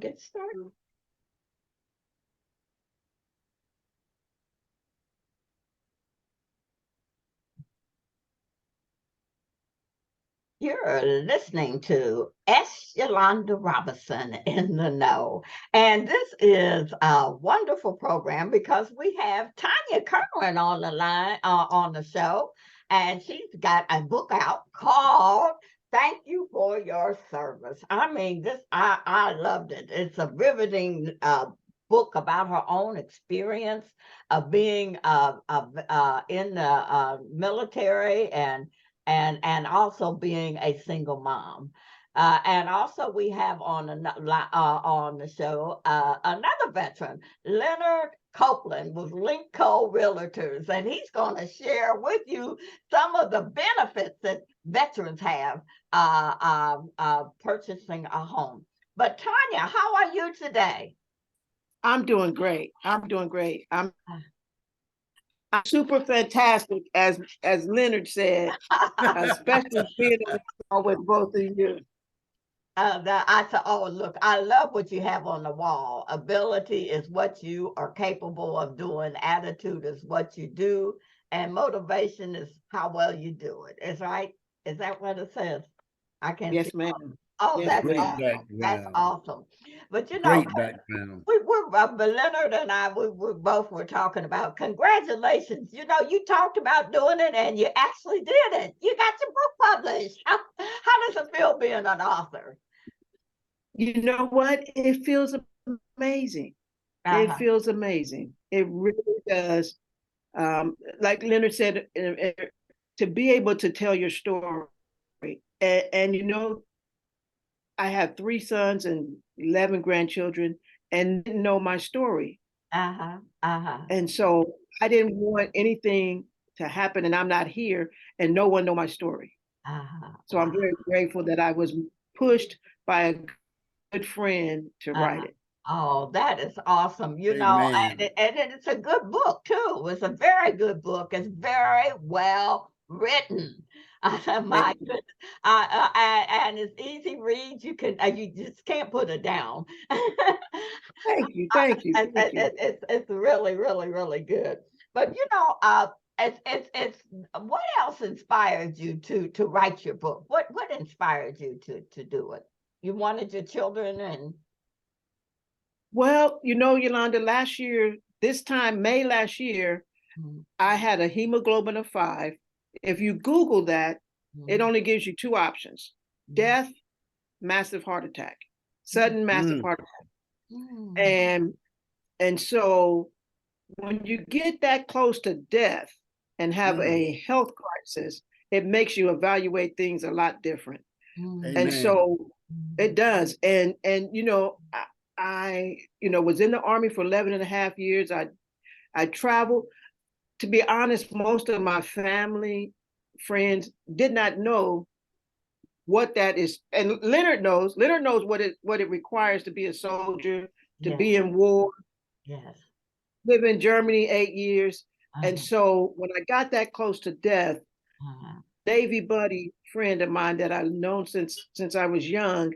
get started. You're listening to Yolanda Robinson in the Know. And this is a wonderful program because we have Tonya Kerrin on the line, on the show. And she's got a book out called Thank You for Your Service. I mean, I loved it. It's a riveting book about her own experience of being in the military and also being a single mom. And also we have on the show another veteran, Leonard Copeland with Linkco Realtors, and he's going to share with you some of the benefits that veterans have purchasing a home. But Tonya, how are you today? I'm doing great. I'm super fantastic, as Leonard said, especially being with both of you. I said, oh, look, I love what you have on the wall. Ability is what you are capable of doing. Attitude is what you do. And motivation is how well you do it. Is right? Is that what it says? I can't Yes, see. ma'am. Oh, Yes, that's Great awesome. background. That's awesome. But Great background. Leonard and I, we both were talking about congratulations. You talked about doing it and you actually did it. You got your book published. How does it feel being an author? You know what? It feels amazing. It feels amazing. It really does. Like Leonard said, to be able to tell your story. And I have 3 sons and 11 grandchildren and didn't know my story. And so I didn't want anything to happen and I'm not here and no one know my story. So I'm very grateful that I was pushed by a good friend to write it. Oh, that is awesome. Amen. And it's a good book too. It's a very good book. It's very well written. My goodness. And it's easy read. You just can't put it down. Thank you. Thank you. Thank you. It's really, really, really good. But it's what else inspired you to write your book? What inspired you to do it? You wanted your children and Well, Yolanda, last year, this time, May last year, I had a hemoglobin of 5. If you Google that, it only gives you 2 options: death, massive heart attack, sudden massive heart attack. And so when you get that close to death and have a health crisis, it makes you evaluate things a lot different. And so it does. And I was in the Army for 11 and a half years. I traveled. To be honest, most of my family, friends did not know what that is. And Leonard knows what it requires to be a soldier, to be in war. Yes. Live in Germany 8 years. And so when I got that close to death, Navy buddy friend of mine that I've known since I was young,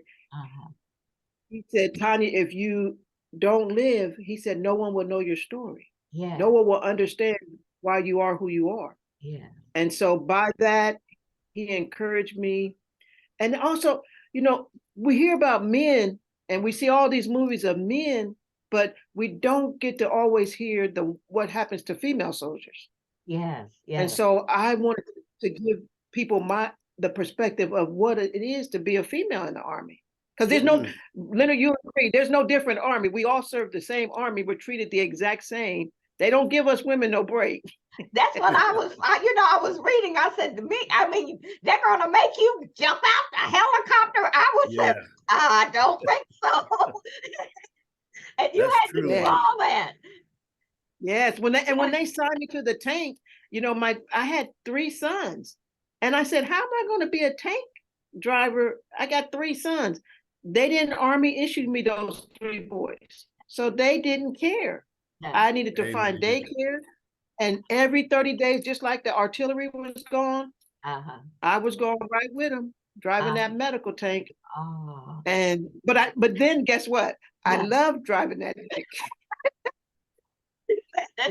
he said, Tonya, if you don't live, he said, no one will know your story. Yeah. No one will understand why you are who you are. Yeah. And so by that, he encouraged me. And also, we hear about men and we see all these movies of men, but we don't get to always hear what happens to female soldiers. Yes. Yes. And so I wanted to give people the perspective of what it is to be a female in the Army. Because there's no, Leonard, you agree, there's no different Army. We all serve the same Army. We're treated the exact same. They don't give us women no break. That's what I was reading. I said to me, they're going to make you jump out the helicopter. I would say, I don't think so. And you had to do all that. Yes, when they signed me to the tank, I had 3 sons. And I said, how am I going to be a tank driver? I got 3 sons. They didn't Army issue me those 3 boys. So they didn't care. No. I needed to find daycare. And every 30 days, just like the artillery was gone, I was going right with them, driving that medical tank. But then guess what? I love driving that tank.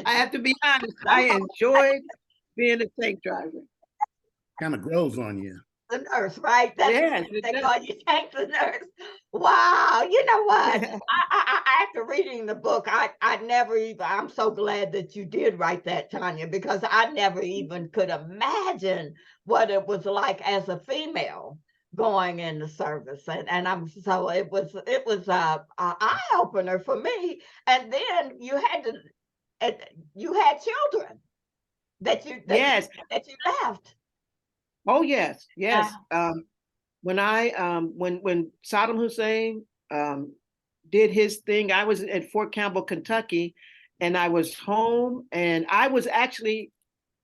I have to be honest. I enjoyed being a tank driver. Kind of grows on you. The nurse, right? That's Yes, what they call you, tank the nurse. Wow, you know what? After reading the book, I never even. I'm so glad that you did write that, Tonya, because I never even could imagine what it was like as a female going in the service, and I'm so it was a eye opener for me. And then you had children yes. that you left. Oh yes, yes. Uh, When Saddam Hussein did his thing, I was at Fort Campbell, Kentucky, and I was home, and I was actually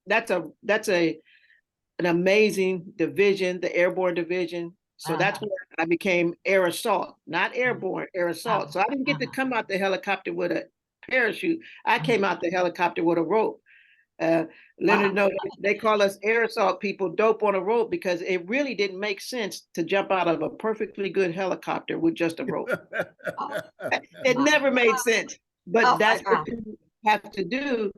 that's an amazing division, the airborne division. So that's where I became air assault, not airborne, air assault. So I didn't get to come out the helicopter with a parachute. I came out the helicopter with a rope. Leonard, no, they call us air assault people, dope on a rope, because it really didn't make sense to jump out of a perfectly good helicopter with just a rope. It never made sense, but that's what you have to do.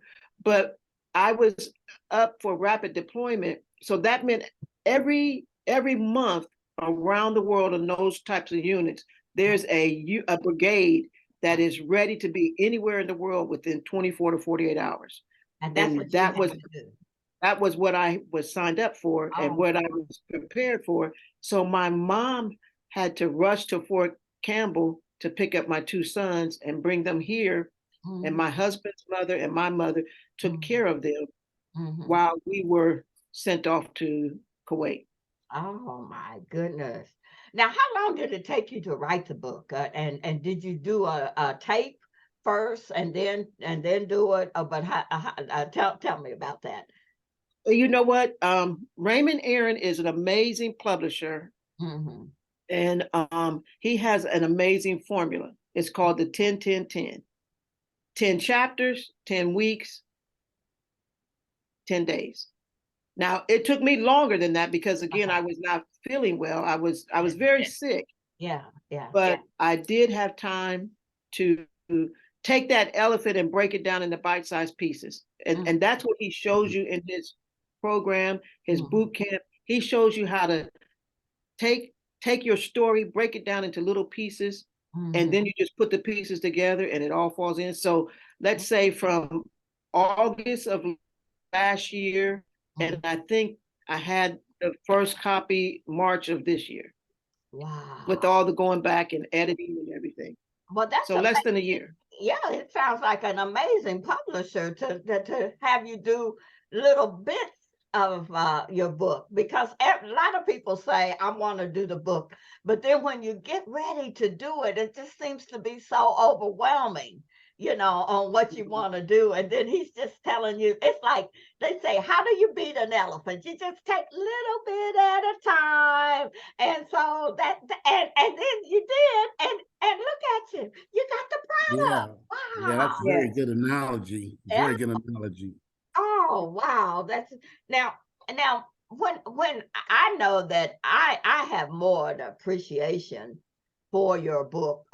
But I was up for rapid deployment, so that meant every month around the world in those types of units, there's a brigade that is ready to be anywhere in the world within 24 to 48 hours. And that's what that was what I was signed up for and what I was prepared for. So my mom had to rush to Fort Campbell to pick up my two sons and bring them here. And my husband's mother and my mother took care of them while we were sent off to Kuwait. Oh my goodness. Now, how long did it take you to write the book? And did you do a tape first and then do it? But tell me about that. You know what? Raymond Aaron is an amazing publisher, and he has an amazing formula. It's called the 10-10-10. 10 chapters, 10 weeks, 10 days. Now, it took me longer than that because, again, I was not feeling well. I was very sick. Yeah. But I did have time to take that elephant and break it down into bite-sized pieces. And that's what he shows you in his program, his boot camp. He shows you how to take your story, break it down into little pieces, and then you just put the pieces together and it all falls in. So let's say from August of last year, and I think I had the first copy March of this year. Wow. With all the going back and editing and everything. Well, that's so less than a year. Yeah, it sounds like an amazing publisher to have you do little bits of your book, because a lot of people say, I want to do the book, but then when you get ready to do it, it just seems to be so overwhelming, on what you want to do. And then he's just telling you, it's like they say, how do you beat an elephant? You just take little bit at a time. And so and then you did, and look at you got the product. Wow. Yeah, that's a very good analogy. Very good analogy. Oh, wow. That's now when I know that I have more appreciation for your book.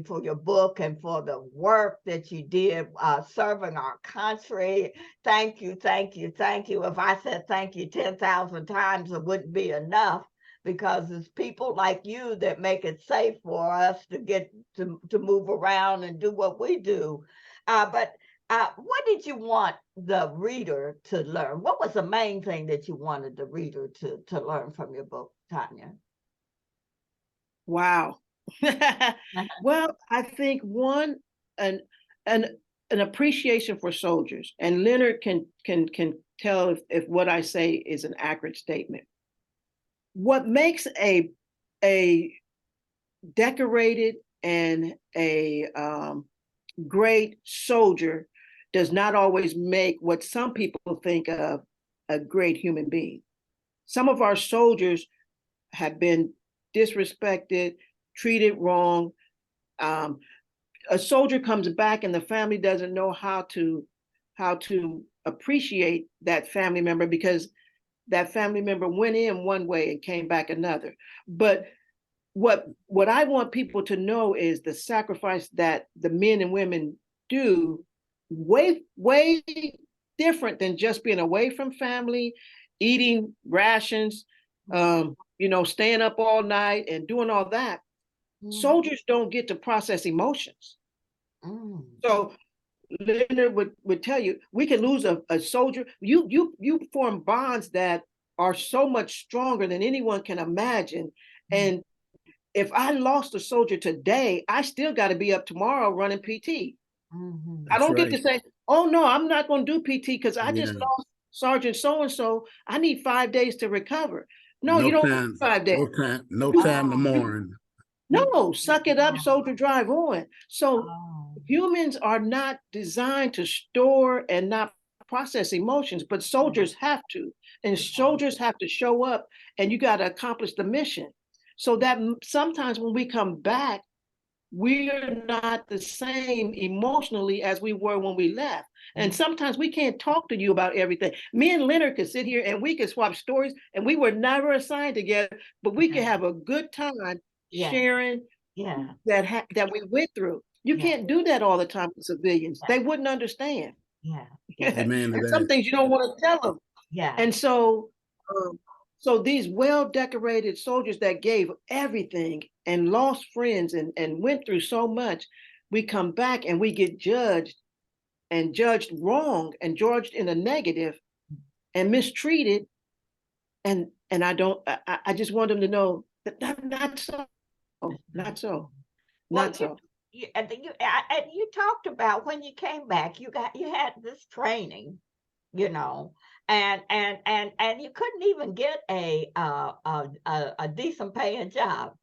For your book and for the work that you did serving our country. Thank you. If I said thank you 10,000 times, it wouldn't be enough, because it's people like you that make it safe for us to get to move around and do what we do. But what did you want the reader to learn? What was the main thing that you wanted the reader to learn from your book, Tonya? Wow. Well, I think one, an appreciation for soldiers, and Leonard can tell if what I say is an accurate statement. What makes a decorated and a great soldier does not always make what some people think of a great human being. Some of our soldiers have been disrespected, treated wrong. A soldier comes back and the family doesn't know how to appreciate that family member, because that family member went in one way and came back another. But what I want people to know is the sacrifice that the men and women do, way different than just being away from family, eating rations, staying up all night and doing all that. Soldiers don't get to process emotions. So Leonard would tell you, we can lose a soldier. You form bonds that are so much stronger than anyone can imagine. And if I lost a soldier today, I still got to be up tomorrow running PT. I don't get to say, oh no, I'm not going to do PT because I just lost Sergeant so-and-so. I need 5 days to recover. No, you don't need 5 days. No time to mourn. No, suck it up, soldier, drive on. So humans are not designed to store and not process emotions, but soldiers have to. And soldiers have to show up, and you got to accomplish the mission. So that sometimes when we come back, we're not the same emotionally as we were when we left. And sometimes we can't talk to you about everything. Me and Leonard could sit here and we could swap stories, and we were never assigned together, but we could have a good time sharing that we went through. You can't do that all the time with civilians. They wouldn't understand. And some things you don't want to tell them. And so these well-decorated soldiers that gave everything and lost friends and went through so much, we come back and we get judged wrong and judged in a negative and mistreated. And I just want them to know that not so. You talked about when you came back, you had this training, and you couldn't even get a decent paying job.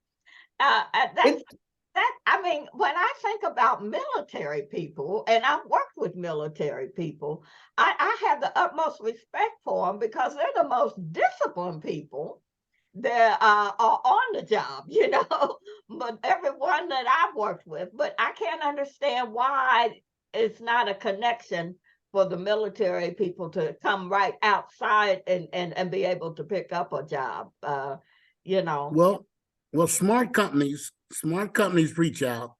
I mean, when I think about military people, and I've worked with military people, I have the utmost respect for them because they're the most disciplined people that are on the job, but everyone that I've worked with, but I can't understand why it's not a connection for the military people to come right outside and be able to pick up a job, Well, smart companies reach out,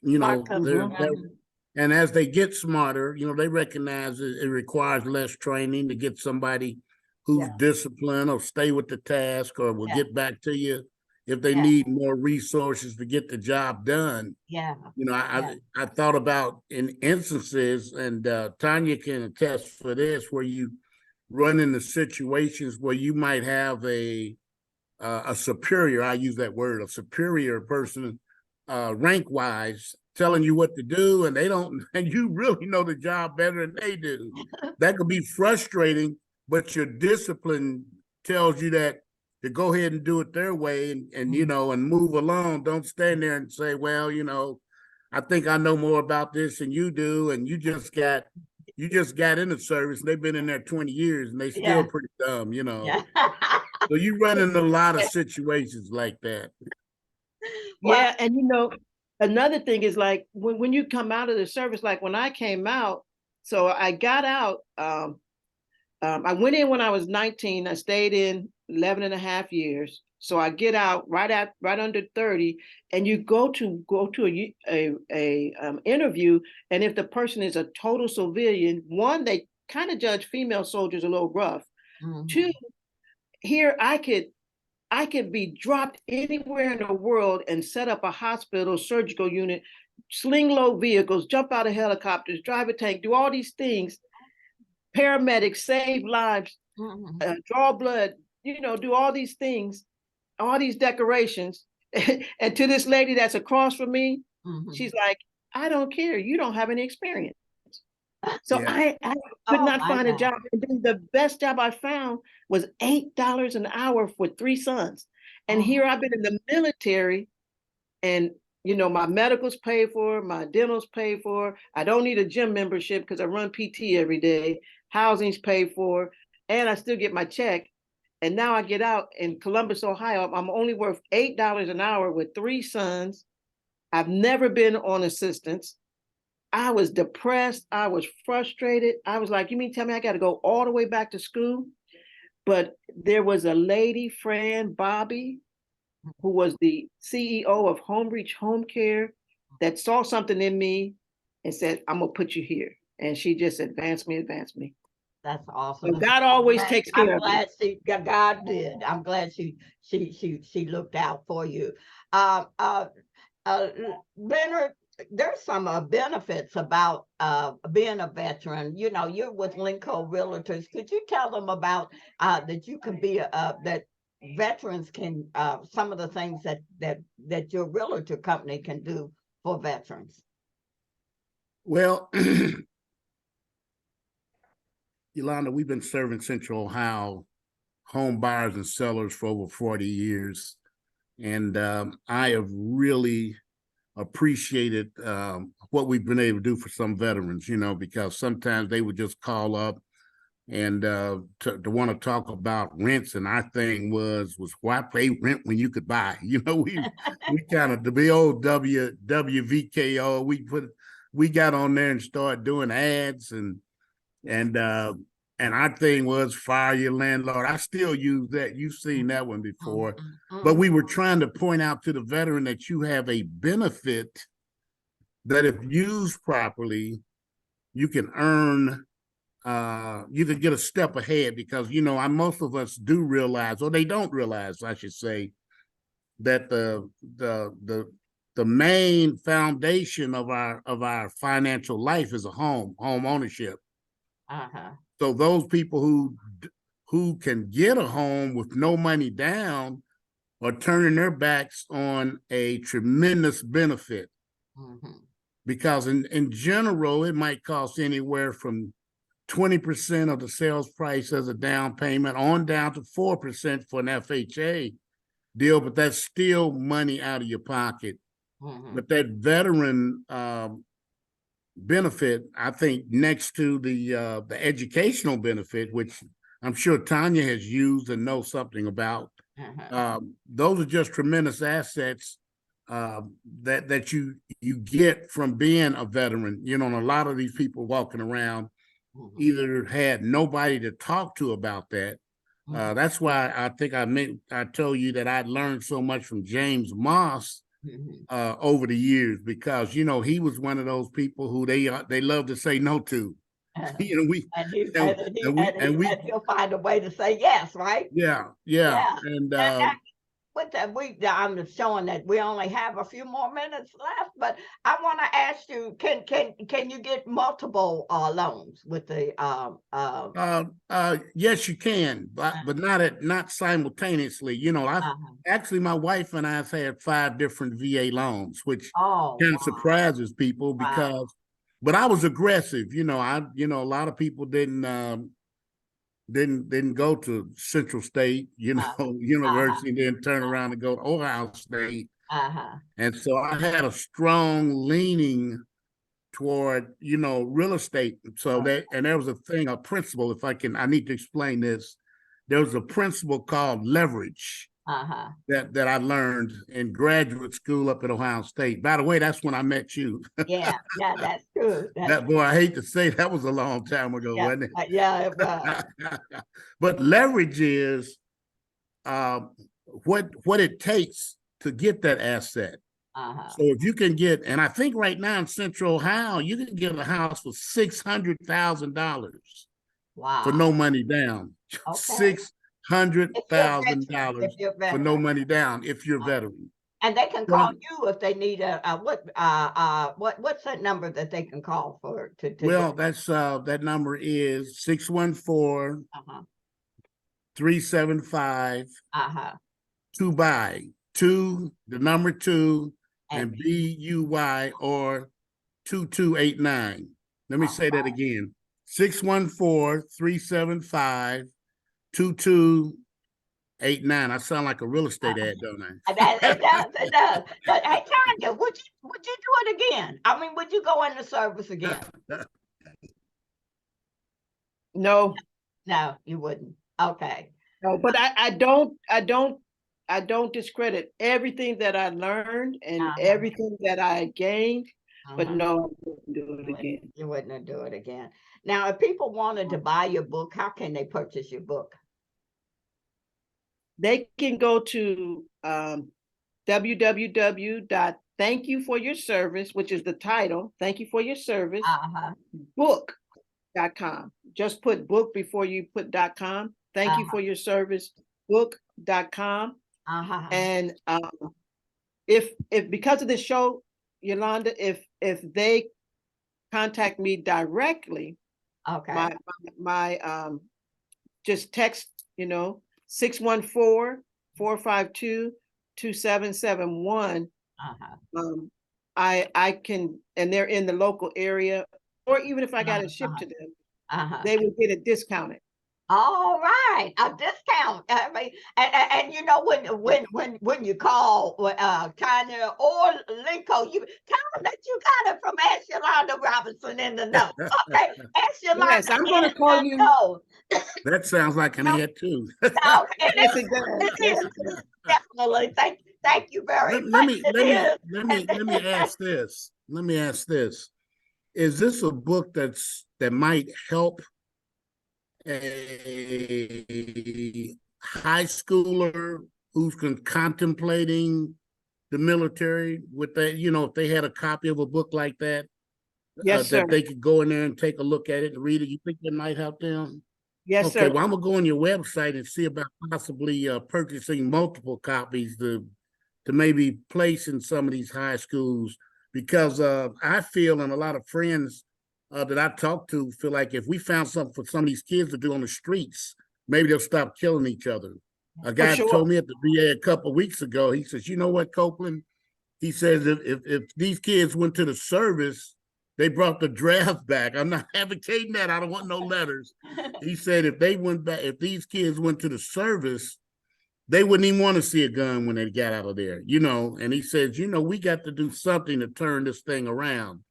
and as they get smarter, they recognize it requires less training to get somebody who's disciplined or stay with the task or will get back to you if they need more resources to get the job done. I thought about in instances, and Tonya can attest for this, where you run into situations where you might have a superior, I use that word, a superior person, rank wise, telling you what to do, and they don't, and you really know the job better than they do. That could be frustrating, but your discipline tells you that to go ahead and do it their way and move along. Don't stand there and say, well, I think I know more about this than you do, and you just got in the service. They've been in there 20 years and they still pretty dumb, So you run into a lot of situations like that. Yeah, and another thing is like when you come out of the service, like when I came out, so I got out, I went in when I was 19, I stayed in 11 and a half years. So I get out right under 30, and you go to a interview, and if the person is a total civilian, one, they kind of judge female soldiers a little rough. Two, here I could be dropped anywhere in the world and set up a hospital, surgical unit, sling load vehicles, jump out of helicopters, drive a tank, do all these things, paramedics, save lives, draw blood, do all these things, all these decorations. And to this lady that's across from me, she's like, I don't care. You don't have any experience. So I could not find a job. And then the best job I found was $8 an hour for 3 sons. And here I've been in the military, and my medical's paid for, my dental's paid for. I don't need a gym membership because I run PT every day. Housing's paid for, and I still get my check. And now I get out in Columbus, Ohio. I'm only worth $8 an hour with 3 sons. I've never been on assistance. I was depressed. I was frustrated. I was like, you mean tell me I got to go all the way back to school? But there was a lady friend, Bobby, who was the CEO of Home Reach Home Care, that saw something in me and said, I'm gonna put you here. And she just advanced me. That's awesome. So God always takes care of you. God did. I'm glad she looked out for you. Leonard, there's some benefits about being a veteran. You know, you're with Linco Realtors. Could you tell them about that you can be that veterans can some of the things that your realtor company can do for veterans? Well, Yolanda, we've been serving Central Ohio home buyers and sellers for over 40 years. And I have really appreciated what we've been able to do for some veterans, you know, because sometimes they would just call up and to want to talk about rents. And our thing was why pay rent when you could buy? You know, we kind of, the old WVKO, we got on there and started doing ads and our thing was fire your landlord. I still use that. You've seen that one before. But we were trying to point out to the veteran that you have a benefit that if used properly, you can earn, you can get a step ahead because, you know, most of us do realize, or they don't realize, I should say, that the main foundation of our financial life is a home ownership. So those people who can get a home with no money down are turning their backs on a tremendous benefit. Because in general, it might cost anywhere from 20% of the sales price as a down payment on down to 4% for an FHA deal, but that's still money out of your pocket. But that veteran benefit, I think, next to the educational benefit, which I'm sure Tonya has used and knows something about, those are just tremendous assets that you get from being a veteran. You know, and a lot of these people walking around either had nobody to talk to about that. That's why I think I told you that I'd learned so much from James Moss over the years, because, you know, he was one of those people who they love to say no to. You know, and he'll find a way to say yes, right? Yeah. And I'm showing that we only have a few more minutes left, but I want to ask you: Can you get multiple loans with the? Yes, you can, but not simultaneously. You know, actually my wife and I have had 5 different VA loans, which kind of surprises people because. But I was aggressive. You know, a lot of people didn't go to Central State, you know, university, then turn around and go to Ohio State. And so I had a strong leaning toward, you know, real estate. So and there was a principle, I need to explain this. There was a principle called leverage that I learned in graduate school up at Ohio State. By the way, that's when I met you. Yeah, that's true. Boy, I hate to say that was a long time ago, wasn't it? Yeah, it was. But leverage is what it takes to get that asset. So if you can get, and I think right now in Central Ohio, you can get a house for $600,000. Wow. For no money down. Okay. $600,000 for no money down if you're a veteran. And they can call you if they need what's that number that they can call for to well, that's that number is 614 375 2 buy 2 the number 2 and BUY or 2289. Let me say that again. 614 375 2289. I sound like a real estate ad, don't I? It does. But hey, Tonya, would you do it again? I mean, would you go into service again? No, you wouldn't. Okay. No, but I don't discredit everything that I learned and everything that I gained. But no, I wouldn't do it again. You wouldn't do it again. Now, if people wanted to buy your book, how can they purchase your book? They can go to www.thankyouforyourservice, which is the title, Thank You for Your Service, book.com. Just put book before you put .com. Thank you for your service, book.com. And if because of this show, Yolanda, if they contact me directly, my just text, 614-452-2771. I can, and they're in the local area, or even if I got it shipped to them, they will get it discounted. All right, a discount. I mean, and when you call Tonya or Linko, you tell them that you got it from Ask Yolanda Robinson in the Know. Okay, Ask Yolanda. Yes, I'm going to call you. Know. That sounds like an ad too. No, it is definitely. Thank you very much. Let me ask this. Let me ask this. Is this a book that might help a high schooler who's contemplating the military with that, if they had a copy of a book like that, yes, sir, that they could go in there and take a look at it and read it? You think it might help them? Yes, sir. Okay, well, I'm gonna go on your website and see about possibly purchasing multiple copies to maybe place in some of these high schools, because I feel, and a lot of friends that I talk to feel like if we found something for some of these kids to do on the streets, maybe they'll stop killing each other. A guy told me at the VA a couple of weeks ago, he says, you know what, Copeland? He says, if these kids went to the service, they brought the draft back. I'm not advocating that. I don't want no letters. He said, if these kids went to the service, they wouldn't even want to see a gun when they got out of there, and he says, we got to do something to turn this thing around.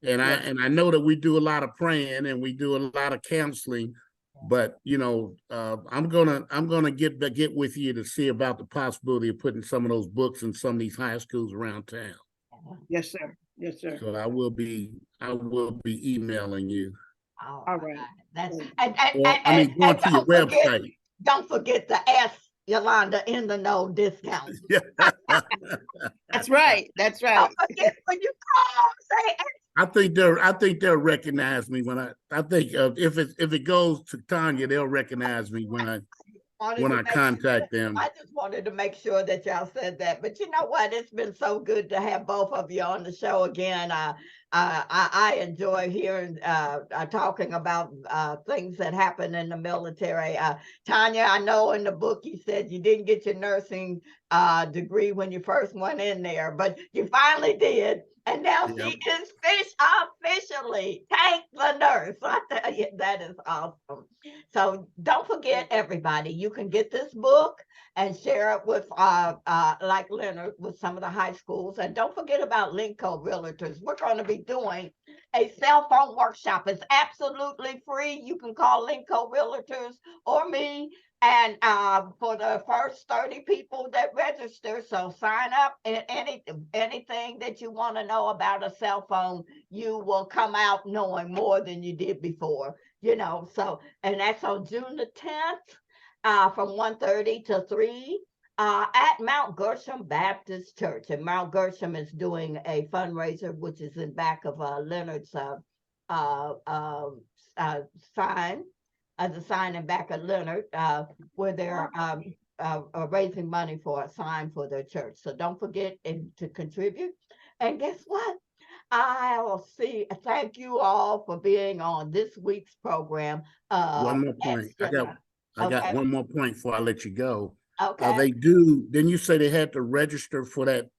And I know that we do a lot of praying and we do a lot of counseling, but I'm gonna get with you to see about the possibility of putting some of those books in some of these high schools around town. Yes, sir. Yes, sir. So I will be emailing you. All right. That's going to your website. Don't forget to ask Yolanda in the Know discount. Yeah. That's right. That's right. Don't forget when you call, say. I think they'll recognize me when I think if it goes to Tonya, they'll recognize me when I contact them. I just wanted to make sure that y'all said that. But you know what? It's been so good to have both of you on the show again. I enjoy hearing talking about things that happen in the military. Tonya, I know in the book you said you didn't get your nursing degree when you first went in there, but you finally did. And now she is officially Tank the Nurse. I tell you, that is awesome. So don't forget, everybody, you can get this book and share it with, like Leonard, with some of the high schools. And don't forget about Linko Realtors. We're going to be doing a cell phone workshop. It's absolutely free. You can call Linko Realtors or me. And for the first 30 people that register, so sign up, and anything that you want to know about a cell phone, you will come out knowing more than you did before, so, and that's on June the 10th from 1:30 to 3 at Mount Gershom Baptist Church. And Mount Gershom is doing a fundraiser, which is in back of Leonard's sign. The sign in back of Leonard, where they're raising money for a sign for their church. So don't forget to contribute. And guess what? Thank you all for being on this week's program. One more point. I got one more point before I let you go. Okay. They do. Didn't you say they had to register for that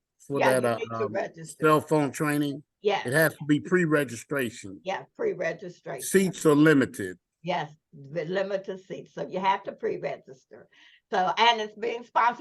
cell phone training? Yeah. It has to be pre-registration. Yeah, pre-registration. Seats are limited. Yes, the limited seats. So you have to pre-register. So, and it's being sponsored